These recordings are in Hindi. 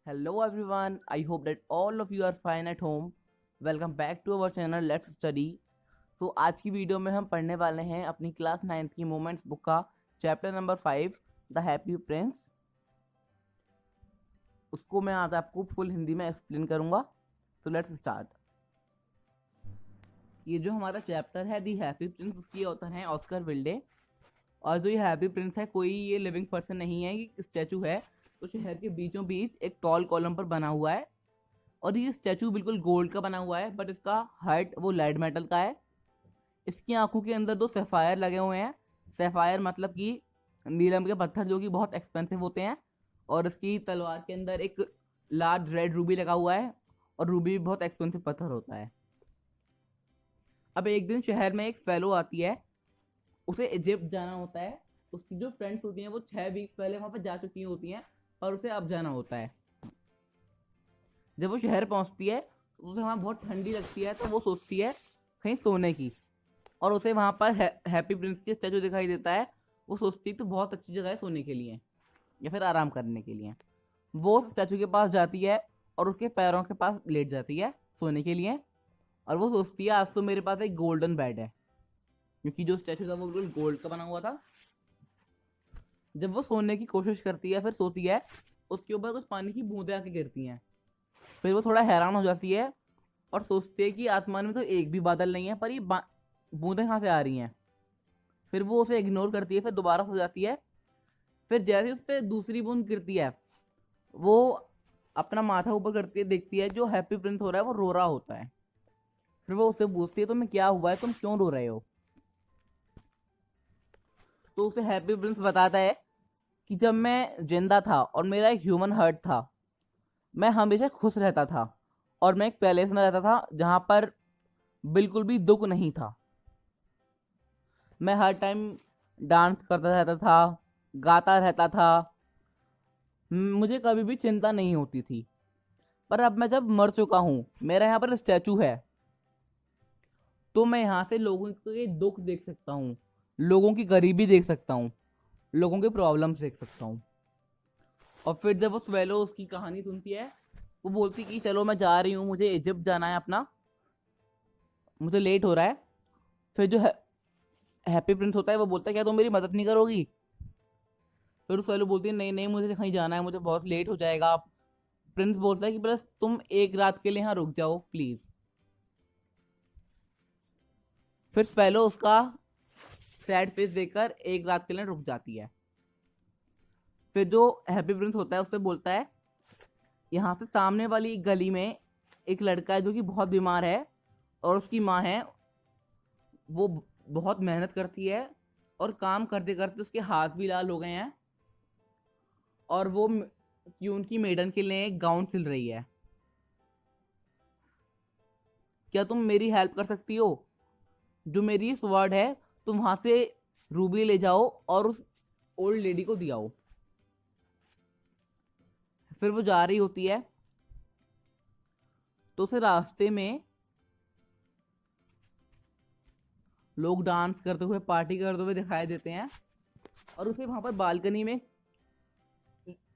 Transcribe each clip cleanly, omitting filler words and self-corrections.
Hello everyone, I hope that all of you are fine at home. Welcome back to our channel Let's Study. तो आज की वीडियो में हम पढ़ने वाले हैं अपनी क्लास 9th की मोमेंट्स बुक का chapter number 5 the happy Prince. उसको मैं आज आपको फुल हिंदी में एक्सप्लेन करूंगा। तो लेट्स स्टार्ट। ये जो हमारा चैप्टर है दी हैप्पी प्रिंस, उसकी ऑथर हैं ऑस्कर विल्डे। और जो ये हैप्पी प्रिंस है, कोई ये लिविंग पर्सन नहीं है, ये स्टैचू है। तो शहर के बीचों बीच एक टॉल कॉलम पर बना हुआ है और ये स्टैचू बिल्कुल गोल्ड का बना हुआ है, बट इसका हार्ट वो लेड मेटल का है। इसकी आंखों के अंदर दो सैफायर लगे हुए हैं। सैफायर मतलब कि नीलम के पत्थर, जो कि बहुत एक्सपेंसिव होते हैं। और इसकी तलवार के अंदर एक लार्ज रेड रूबी लगा हुआ है और रूबी भी बहुत एक्सपेंसिव पत्थर होता है। अब एक दिन शहर में एक फेलो आती है, उसे इजिप्ट जाना होता है। उसकी जो फ्रेंड्स होती हैं वो 6 वीक्स पहले वहां पर जा चुकी होती हैं और उसे अब जाना होता है। जब वो शहर पहुंचती है तो उसे वहां बहुत ठंडी लगती है, तो वो सोचती है कहीं सोने की। और उसे वहां पर हैप्पी प्रिंस के स्टैचू दिखाई देता है। वो सोचती है तो बहुत अच्छी जगह है सोने के लिए या फिर आराम करने के लिए। वो उस स्टैचू के पास जाती है और उसके पैरों के पास लेट जाती है सोने के लिए। और वो सोचती है आज तो मेरे पास एक गोल्डन बेड है, क्योंकि जो स्टैचू था वो बिल्कुल गोल्ड का बना हुआ था। जब वो सोने की कोशिश करती है, फिर सोती है, उसके ऊपर कुछ पानी की बूंदें आके गिरती हैं। फिर वो थोड़ा हैरान हो जाती है और सोचती है कि आसमान में तो एक भी बादल नहीं है, पर ये बूंदें कहाँ से आ रही हैं। फिर वो उसे इग्नोर करती है, फिर दोबारा सो जाती है। फिर जैसे उस पर दूसरी बूंद गिरती है, वो अपना माथा ऊपर करती है, देखती है जो हैप्पी प्रिंस हो रहा है वो रो रहा होता है। फिर वो उससे पूछती है तुम्हें क्या हुआ है, तुम क्यों रो रहे हो। तो उसे हैप्पी प्रिंस बताता है कि जब मैं जिंदा था और मेरा एक ह्यूमन हार्ट था, मैं हमेशा खुश रहता था और मैं एक पैलेस में रहता था जहां पर बिल्कुल भी दुख नहीं था। मैं हर टाइम डांस करता रहता था, गाता रहता था, मुझे कभी भी चिंता नहीं होती थी। पर अब मैं जब मर चुका हूँ, मेरा यहाँ पर स्टैचू है, तो मैं यहाँ से लोगों के दुख देख सकता हूँ, लोगों की गरीबी देख सकता हूँ, लोगों के प्रॉब्लम्स देख सकता हूँ। और फिर जब वो स्वेलो उसकी कहानी सुनती है, वो बोलती कि चलो मैं जा रही हूँ, मुझे इजिप्ट जाना है अपना, मुझे लेट हो रहा है। फिर जो हैप्पी प्रिंस होता है वो बोलता है क्या तुम मेरी मदद नहीं करोगी। फिर स्वेलो बोलती है नहीं नहीं, मुझे कहीं जाना है, मुझे बहुत लेट हो जाएगा। प्रिंस बोलता है कि बस तुम एक रात के लिए यहाँ रुक जाओ प्लीज। फिर स्वेलो उसका सैड फेस देखकर एक रात के लिए रुक जाती है। फिर जो हैप्पी प्रिंस होता है उससे बोलता है यहाँ से सामने वाली गली में एक लड़का है जो कि बहुत बीमार है और उसकी माँ है, वो बहुत मेहनत करती है और काम करते करते उसके हाथ भी लाल हो गए हैं। और वो कि उनकी मेडन के लिए एक गाउन सिल रही है। क्या तुम मेरी हेल्प कर सकती हो। जो मेरी स्वॉर्ड है तुम वहां से रूबी ले जाओ और उस ओल्ड लेडी को दियाओ। फिर वो जा रही होती है तो उसे रास्ते में लोग डांस करते हुए, पार्टी करते हुए दिखाई देते हैं। और उसे वहां पर बालकनी में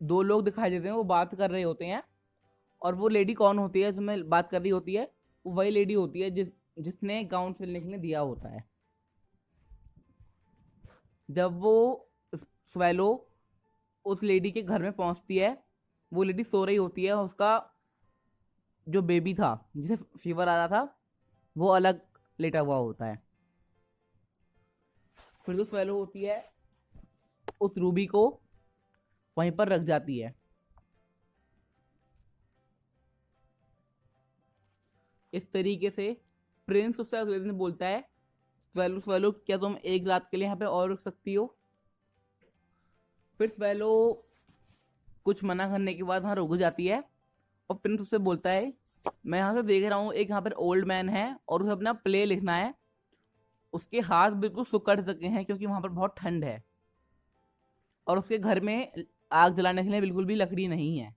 दो लोग दिखाई देते हैं, वो बात कर रहे होते हैं। और वो लेडी कौन होती है जो मैं बात कर रही होती है, वो वही लेडी होती है जिसने गाउन सिलने के लिए दिया होता है। जब वो स्वेलो उस लेडी के घर में पहुंचती है, वो लेडी सो रही होती है, उसका जो बेबी था जिसे फीवर आ रहा था वो अलग लेटा हुआ होता है। फिर जो स्वेलो होती है उस रूबी को वहीं पर रख जाती है। इस तरीके से प्रिंस उससे अगले दिन बोलता है स्वेलो स्वेलो क्या तुम एक रात के लिए यहाँ पे और रुक सकती हो। फिर स्वेलो कुछ मना करने के बाद वहां रुक जाती है और प्रिंस उससे बोलता है मैं यहाँ से देख रहा हूँ एक यहाँ पर ओल्ड मैन है और उसे अपना प्ले लिखना है। उसके हाथ बिल्कुल सुकड़ चुके हैं क्योंकि वहां पर बहुत ठंड है और उसके घर में आग जलाने के लिए बिल्कुल भी लकड़ी नहीं है।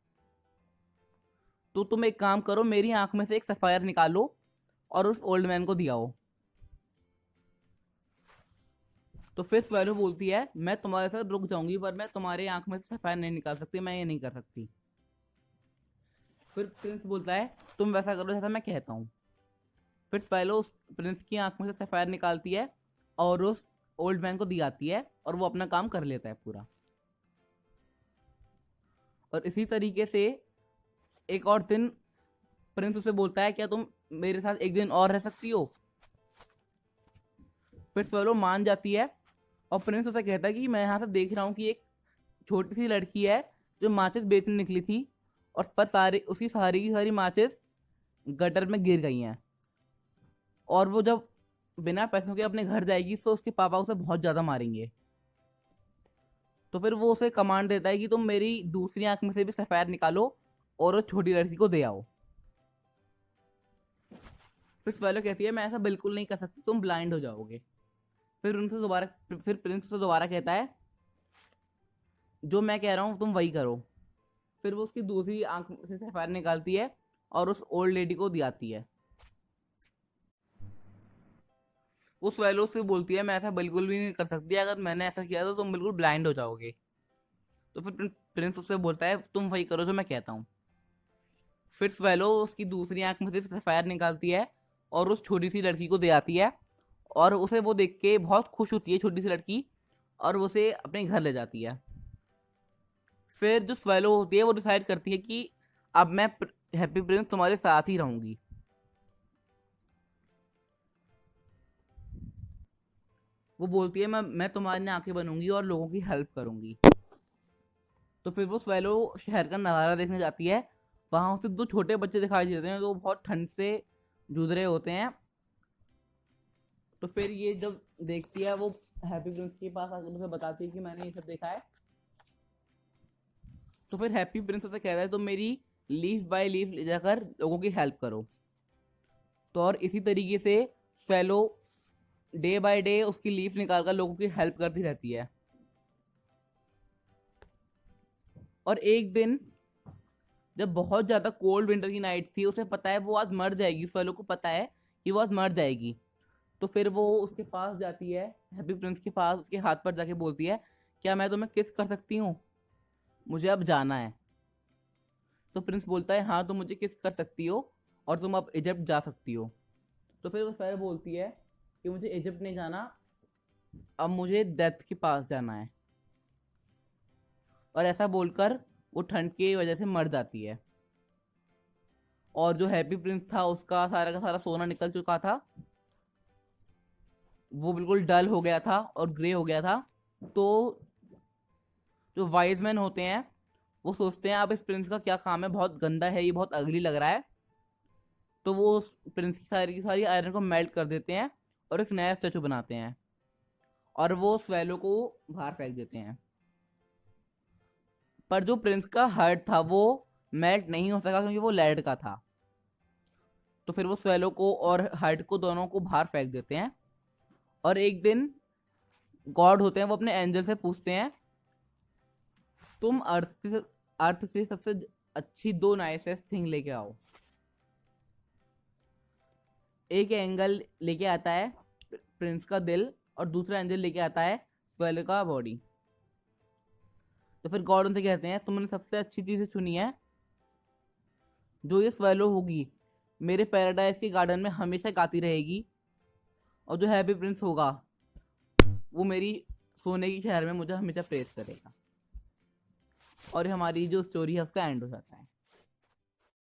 तो तुम एक काम करो, मेरी आंख में से एक सफायर निकालो और उस ओल्ड मैन को दियाओ। तो फिर स्वेलो बोलती है मैं तुम्हारे साथ रुक जाऊंगी, पर मैं तुम्हारी आंख में से सफायर नहीं निकाल सकती, मैं ये नहीं कर सकती। फिर प्रिंस बोलता है तुम वैसा करो जैसा मैं कहता हूँ। फिर स्वेलो उस प्रिंस की आंख में से सफायर निकालती है और उस ओल्ड मैन को दी आती है और वो अपना काम कर लेता है पूरा। और इसी तरीके से एक और दिन प्रिंस उसे बोलता है क्या तुम मेरे साथ एक दिन और रह सकती हो। फिर स्वेलो मान जाती है और प्रिंस उसे कहता है कि मैं यहाँ से देख रहा हूँ कि एक छोटी सी लड़की है जो माचिस बेचने निकली थी और पर सारी उसकी सारी की सारी माचिस गटर में गिर गई हैं, और वो जब बिना पैसों के अपने घर जाएगी तो उसके पापा उसे बहुत ज़्यादा मारेंगे। तो फिर वो उसे कमांड देता है कि तुम मेरी दूसरी आंख में से भी सफेद निकालो और उस छोटी लड़की को दे आओ। फिर स्वेलो कहती है मैं ऐसा बिल्कुल नहीं कर सकती, तुम ब्लाइंड हो जाओगे। फिर प्रिंस उसे दोबारा कहता है जो मैं कह रहा हूँ तुम वही करो। फिर वो उसकी दूसरी आंख से सफेद निकालती है और उस ओल्ड लेडी को दियाती है। वो स्वेलो से बोलती है मैं ऐसा बिल्कुल भी नहीं कर सकती, अगर मैंने ऐसा किया तो तुम बिल्कुल ब्लाइंड हो जाओगे। तो फिर प्रिंस उससे बोलता है तुम वही करो जो मैं कहता हूँ। फिर स्वेलो उसकी दूसरी आंख में से सफेद निकालती है और उस छोटी सी लड़की को दे आती है, और उसे वो देख के बहुत खुश होती है छोटी सी लड़की, और वो उसे अपने घर ले जाती है। फिर जो स्वेलो होती है वो डिसाइड करती है कि अब मैं हैप्पी प्रिंस तुम्हारे साथ ही रहूंगी। वो बोलती है मैं तुम्हारी आंखें बनूंगी और लोगों की हेल्प करूंगी। तो फिर वो स्वेलो शहर का नज़ारा देखने जाती है। वहां उसे दो छोटे बच्चे दिखाई देते हैं जो बहुत ठंड से जूझ रहे होते हैं। तो फिर ये जब देखती है वो हैप्पी प्रिंस के पास आकर उसे बताती है कि मैंने ये सब देखा है। तो फिर हैप्पी प्रिंस उसे कहता है तुम मेरी लीफ बाय लीफ ले जाकर लोगों की हेल्प करो। तो और इसी तरीके से स्वेलो डे बाय डे उसकी लीफ निकालकर लोगों की हेल्प करती रहती है। और एक दिन जब बहुत ज्यादा कोल्ड विंटर की नाइट थी, उसे पता है वो आज मर जाएगी, स्वेलो को पता है कि वो आज मर जाएगी। तो फिर वो उसके पास जाती है, हैप्पी प्रिंस के पास, उसके हाथ पर जाके बोलती है क्या मैं तुम्हें किस कर सकती हूँ, मुझे अब जाना है। तो प्रिंस बोलता है हाँ तुम मुझे किस कर सकती हो और तुम अब इजिप्ट जा सकती हो। तो फिर वो स्वेलो बोलती है कि मुझे इजिप्ट नहीं जाना, अब मुझे डेथ के पास जाना है। और ऐसा बोलकर वो ठंड की वजह से मर जाती है। और जो हैप्पी प्रिंस था उसका सारा का सारा सोना निकल चुका था, वो बिल्कुल डल हो गया था और ग्रे हो गया था। तो जो वाइज मैन होते हैं वो सोचते हैं अब इस प्रिंस का क्या काम है, बहुत गंदा है ये, बहुत अगली लग रहा है। तो वो उस प्रिंस की सारी आयरन को मेल्ट कर देते हैं और एक नया स्टैचू बनाते हैं, और वो स्वेलो को बाहर फेंक देते हैं। पर जो प्रिंस का हार्ट था वो मेल्ट नहीं हो सका क्योंकि वो लेड का था। तो फिर वो स्वेलो को और हार्ट को दोनों को बाहर फेंक देते हैं। और एक दिन गॉड होते हैं वो अपने एंजल से पूछते हैं तुम अर्थ से सबसे अच्छी दो नाइसेस्ट थिंग लेके आओ। एक एंगल लेके आता है प्रिंस का दिल और दूसरा एंजल लेके आता है स्वेलो का बॉडी। तो फिर गॉड उनसे कहते हैं तुमने सबसे अच्छी चीज चुनी है, जो ये स्वेलो होगी मेरे पैराडाइज के गार्डन में हमेशा गाती रहेगी, और जो हैप्पी प्रिंस होगा वो मेरी सोने की शहर में मुझे हमेशा प्रेस करेगा। और हमारी जो स्टोरी है उसका एंड हो जाता है।